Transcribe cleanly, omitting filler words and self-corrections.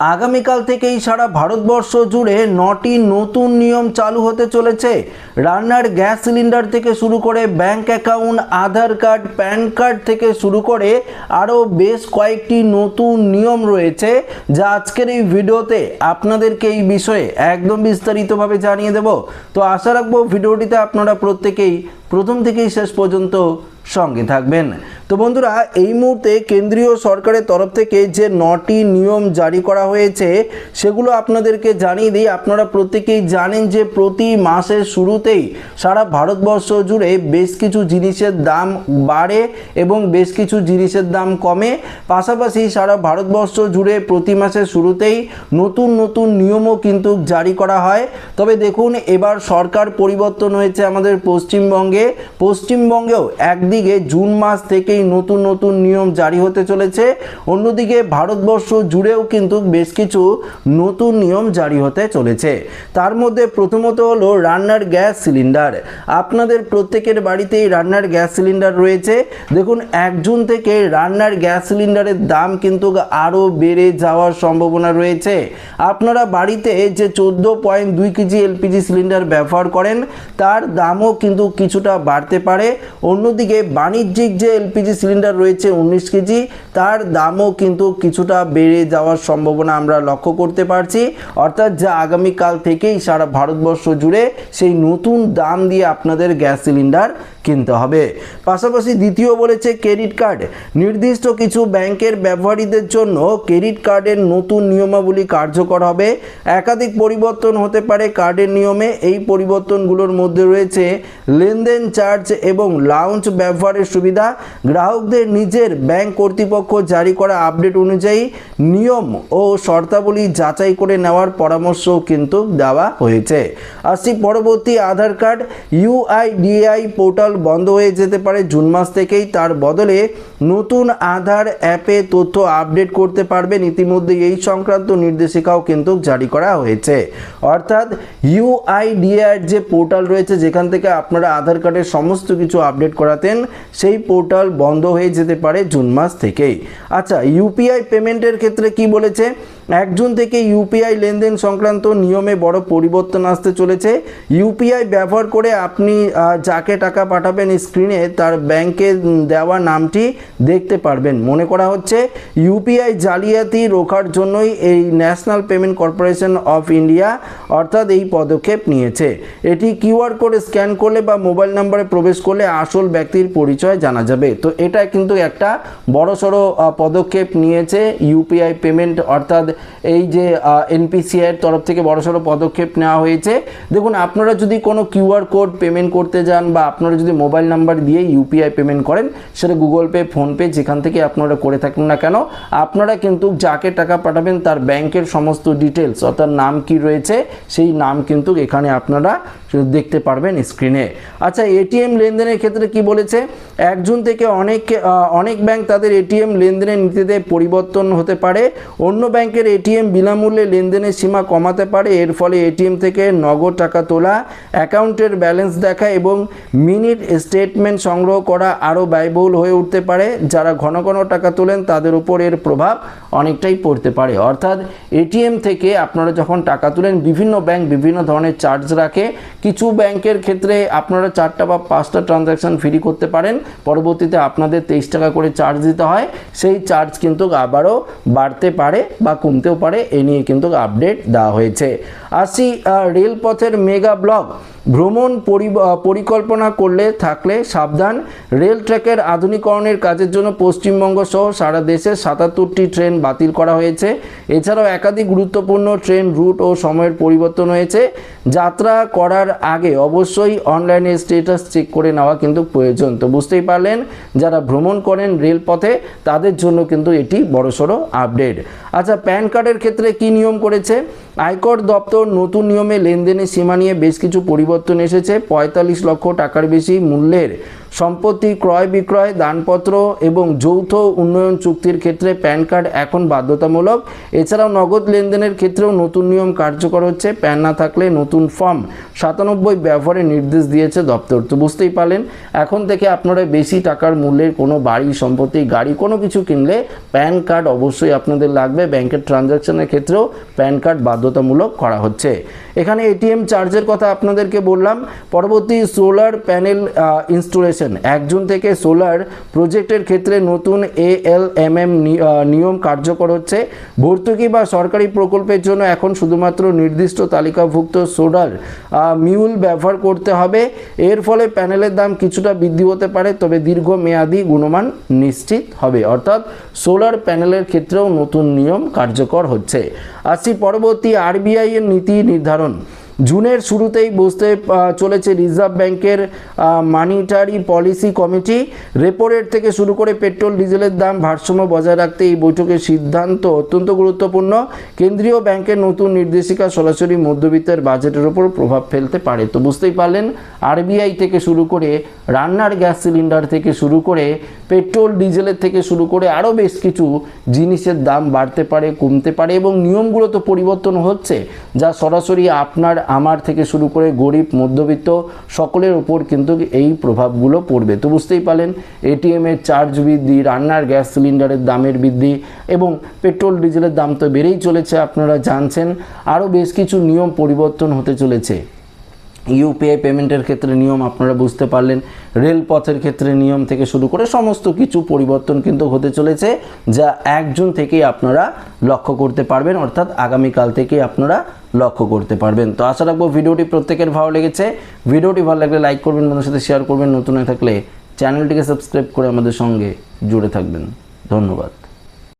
আগামীকাল থেকেই সারা ভারতবর্ষ জুড়ে 9টি নতুন নিয়ম চালু হতে চলেছে। রান্নার গ্যাস সিলিন্ডার থেকে শুরু করে ব্যাংক অ্যাকাউন্ট, আধার কার্ড, প্যান কার্ড থেকে শুরু করে আরও বেশ কয়েকটি নতুন নিয়ম রয়েছে, যা আজকের এই ভিডিওতে আপনাদেরকে এই বিষয়ে একদম বিস্তারিতভাবে জানিয়ে দেব। তো আশা রাখবো ভিডিওটিতে আপনারা প্রত্যেকেই প্রথম থেকেই শেষ পর্যন্ত সঙ্গে থাকবেন। তো বন্ধুরা, এই মুহূর্তে কেন্দ্রীয় সরকারের তরফ থেকে যে 9টি নিয়ম জারি করা হয়েছে সেগুলো আপনাদেরকে জানিয়ে দিই। আপনারা প্রত্যেকেই জানেন যে প্রতি মাসের শুরুতেই সারা ভারতবর্ষ জুড়ে বেশ কিছু জিনিসের দাম বাড়ে এবং বেশ কিছু জিনিসের দাম কমে। পাশাপাশি সারা ভারতবর্ষ জুড়ে প্রতি মাসের শুরুতেই নতুন নতুন নিয়মও কিন্তু জারি করা হয়। তবে দেখুন, এবার সরকার পরিবর্তন হয়েছে আমাদের পশ্চিমবঙ্গেও একদিকে জুন মাস থেকেই নতুন নতুন নিয়ম জারি হতে চলেছে, অন্যদিকে ভারতবর্ষ জুড়েও কিন্তু বেশ কিছু নতুন নিয়ম জারি হতে চলেছে। তার মধ্যে প্রথমত হলো রান্নার গ্যাস সিলিন্ডার। আপনাদের প্রত্যেকের বাড়িতেই রান্নার গ্যাস সিলিন্ডার রয়েছে। দেখুন, 1 জুন থেকে রান্নার গ্যাস সিলিন্ডারের দাম কিন্তু আরও বেড়ে যাওয়ার সম্ভাবনা রয়েছে। আপনারা বাড়িতে যে 14.2 কেজি এলপিজি সিলিন্ডার ব্যবহার করেন তার দামও কিন্তু কিছুটা বাড়তে পারে। অন্যদিকে বাণিজ্যিক যে এলপিজি সিলিন্ডার রয়েছে 19 কেজি, তার দামও কিন্তু কিছুটা বেড়ে যাওয়ার সম্ভাবনা আমরা লক্ষ্য করতে পারছি। অর্থাৎ যা আগামীকাল থেকেই সারা ভারতবর্ষ জুড়ে সেই নতুন দাম দিয়ে আপনাদের গ্যাস সিলিন্ডার কিনতে হবে। পাশাপাশি দ্বিতীয় বলেছে ক্রেডিট কার্ড। নির্দিষ্ট কিছু ব্যাংকের ব্যবহারীদের জন্য ক্রেডিট কার্ডের নতুন নিয়মাবলী কার্যকর হবে। একাধিক পরিবর্তন হতে পারে কার্ডের নিয়মে। এই পরিবর্তনগুলোর মধ্যে রয়েছে লেনদেন চার্জ এবং লাউঞ্জ ব্যবহারের সুবিধা। গ্রাহকদের নিজের ব্যাংক কর্তৃপক্ষ জারি করা আপডেট অনুযায়ী নিয়ম ও শর্তাবলী যাচাই করে নেওয়ার পরামর্শও কিন্তু দেওয়া হয়েছে। আসছি পরবর্তী, আধার কার্ড। ইউআইডিআই পোর্টাল বন্ধ হয়ে যেতে পারে জুন মাস থেকেই। তার বদলে নতুন আধার অ্যাপে তথ্য আপডেট করতে পারবেন। ইতিমধ্যে এই সংক্রান্ত নির্দেশিকাও কিন্তু জারি করা হয়েছে। অর্থাৎ ইউআইডিআই যে পোর্টাল রয়েছে যেখান থেকে আপনারা আধার কার্ডের সমস্ত কিছু আপডেট করাতেন, সেই পোর্টাল বন্ধ হয়ে যেতে পারে জুন মাস থেকেই। আচ্ছা, ইউপিআই পেমেন্টের ক্ষেত্রে কি বলেছে? 1 জুন থেকে ইউপিআই লেনদেন সংক্রান্ত নিয়মে বড় পরিবর্তন আসতে চলেছে। ইউপিআই ব্যবহার করে আপনি যাকে টাকা পাঠাবেন স্ক্রিনে তার ব্যাংকে দেওয়া নামটি দেখতে পারবেন। মনে করা হচ্ছে ইউপিআই জালিয়াতি রোখার জন্যই এই national payment corporation of India অর্থাৎ এই পদক্ষেপ নিয়েছে। এটি কিউআর কোড স্ক্যান করলে বা মোবাইল নাম্বারে প্রবেশ করলে আসল ব্যক্তির পরিচয় জানা যাবে। তো এটা কিন্তু একটা বড়সড় পদক্ষেপ নিয়েছে ইউপিআই পেমেন্ট, অর্থাৎ এই যে এনপিসিআই এর তরফ থেকে বড়সড় পদক্ষেপ নেওয়া হয়েছে। দেখুন, আপনারা যদি কোনো কিউআর কোড পেমেন্ট করতে যান বা আপনারা যদি মোবাইল নাম্বার দিয়ে ইউপিআই পেমেন্ট করেন, সেটা গুগল পে, ফোনপে যেখান থেকে আপনারা করে থাকেন না কেন, আপনারা কিন্তু যাকে টাকা পাঠাবেন তার ব্যাংকের সমস্ত ডিটেলস অর্থাৎ নাম কি রয়েছে সেই নাম কিন্তু এখানে আপনারা দেখতে পারবেন স্ক্রিনে। আচ্ছা, এটিএম লেনদেনের ক্ষেত্রে কি বলেছে? 1 জুন থেকে অনেক ব্যাংক তাদের এটিএম লেনদেনের নীতিতে পরিবর্তন হতে পারে। অন্য ব্যাংকের এটিএম বিনামূল্যে লেনদেনের সীমা কমাতে পারে। এর ফলে এটিএম থেকে নগদ টাকা তোলা, অ্যাকাউন্টের ব্যালেন্স দেখা এবং মিনিট স্টেটমেন্ট সংগ্রহ করা আরও ব্যয়বহুল হয়ে উঠতে পারে। যারা ঘন ঘন টাকা তোলেন তাদের উপর এর প্রভাব অনেকটাই পড়তে পারে। অর্থাৎ এটিএম থেকে আপনারা যখন টাকা তোলেন, বিভিন্ন ব্যাংক বিভিন্ন ধরনের চার্জ রাখে। কিছু ব্যাংকের ক্ষেত্রে আপনারা 4টা বা 5টা ট্রানজ্যাকশন ফ্রি করতে পারেন, পরবর্তীতে আপনাদের 23 টাকা করে চার্জ দিতে হয়। সেই চার্জ কিন্তু আবারও বাড়তে পারে বা কমতেও পারে, এ নিয়ে কিন্তু আপডেট দেওয়া হয়েছে। আসি রেলপথের মেগা ব্লক। ভ্রমণ পরিকল্পনা থাকলে সাবধান। রেল ট্র্যাকের আধুনিকরণের কাজের জন্য পশ্চিমবঙ্গ সহ সারা দেশে 77টি ট্রেন বাতিল করা হয়েছে। এছাড়াও একাধিক গুরুত্বপূর্ণ ট্রেন রুট ও সময়ের পরিবর্তন হয়েছে। যাত্রা করার আগে অবশ্যই অনলাইনে স্ট্যাটাস চেক করে নেওয়া কিন্তু প্রয়োজন। তো বুঝতেই পারলেন, যারা ভ্রমণ করেন রেলপথে তাদের জন্য কিন্তু এটি বড়সড় আপডেট। আচ্ছা, প্যান কার্ডের ক্ষেত্রে কি নিয়ম করেছে? আয়কর দপ্তর নতুন নিয়মে লেনদেনের সীমা নিয়ে বেশ কিছু পরিবর্তন এসেছে। ৪৫ লক্ষ টাকার বেশি মূল্যের সম্পত্তি ক্রয় বিক্রয়, দানপত্র এবং যৌথ উন্নয়ন চুক্তির ক্ষেত্রে প্যান কার্ড এখন বাধ্যতামূলক। এছাড়াও নগদ লেনদেনের ক্ষেত্রেও নতুন নিয়ম কার্যকর হচ্ছে। প্যান না থাকলে নতুন ফর্ম 97 ব্যবহারের নির্দেশ দিয়েছে দপ্তর। তো বুঝতেই পারলেন, এখন থেকে আপনারা বেশি টাকার মূল্যের কোনো বাড়ি, সম্পত্তি, গাড়ি কোনো কিছু কিনলে প্যান কার্ড অবশ্যই আপনাদের লাগবে। ব্যাংকের ট্রানজ্যাকশনের ক্ষেত্রেও প্যান কার্ড বাধ্যতামূলক করা হচ্ছে। এখানে এটিএম চার্জের কথা আপনাদেরকে বললাম। পরবর্তী সোলার প্যানেল ইনস্টলেশন, 1 জুন থেকে সোলার প্রজেক্টের ক্ষেত্রে নতুন ALMM নিয়ম কার্যকর হচ্ছে। ভর্তুকি বা সরকারি প্রকল্পের জন্য এখন শুধুমাত্র নির্দিষ্ট তালিকাভুক্ত সোলার মিউল ব্যবহার করতে হবে। এর ফলে প্যানেলের দাম কিছুটা বৃদ্ধি হতে পারে, তবে দীর্ঘমেয়াদী গুণমান নিশ্চিত হবে। অর্থাৎ সোলার প্যানেলের ক্ষেত্রেও নতুন নিয়ম কার্যকর হচ্ছে। আসছি পরবর্তী RBI এর নীতি নির্ধারণ। জুনের শুরুতেই বসতে চলেছে রিজার্ভ ব্যাংকের monetary policy committee. Repo rate থেকে শুরু করে পেট্রোল ডিজেলের দাম ভারসাম্য বজায় রাখতে এই বৈঠকের সিদ্ধান্ত অত্যন্ত গুরুত্বপূর্ণ। কেন্দ্রীয় ব্যাংকের নতুন নির্দেশিকা সরাসরি মধ্যবিত্তের বাজেটের ওপর প্রভাব ফেলতে পারে। তো বুঝতেই পারলেন, RBI থেকে শুরু করে রান্নার গ্যাস সিলিন্ডার থেকে শুরু করে পেট্রোল ডিজেলের থেকে শুরু করে আরও বেশ কিছু জিনিসের দাম বাড়তে পারে, কমতে পারে এবং নিয়মগুলো তো পরিবর্তন হচ্ছে, যা সরাসরি আপনার, আমার থেকে শুরু করে গরিব, মধ্যবিত্ত সকলের উপর কিন্তু এই প্রভাবগুলো পড়বে। তো বুঝতেই পারলেন, এটিএমের চার্জ বৃদ্ধি, রান্নার গ্যাস সিলিন্ডারের দামের বৃদ্ধি এবং পেট্রোল ডিজেলের দাম তো বেড়েই চলেছে, আপনারা জানছেন। আরও বেশ কিছু নিয়ম পরিবর্তন হতে চলেছে। UPI পেমেন্টের ক্ষেত্রে নিয়ম আপনারা বুঝতে পারলেন, রেলপথের ক্ষেত্রে নিয়ম থেকে শুরু করে সমস্ত কিছু পরিবর্তন কিন্তু হতে চলেছে, যা 1 জুন থেকেই আপনারা লক্ষ্য করতে পারবেন, অর্থাৎ আগামীকাল থেকেই আপনারা লক্ষ্য করতে পারবেন। তো আশা রাখবো ভিডিওটি প্রত্যেকের ভালো লেগেছে। ভিডিওটি ভালো লাগলে লাইক করবেন, বন্ধুদের সাথে শেয়ার করবেন। নতুন হয়ে থাকলে চ্যানেলটিকে সাবস্ক্রাইব করে আমাদের সঙ্গে জুড়ে থাকবেন। ধন্যবাদ।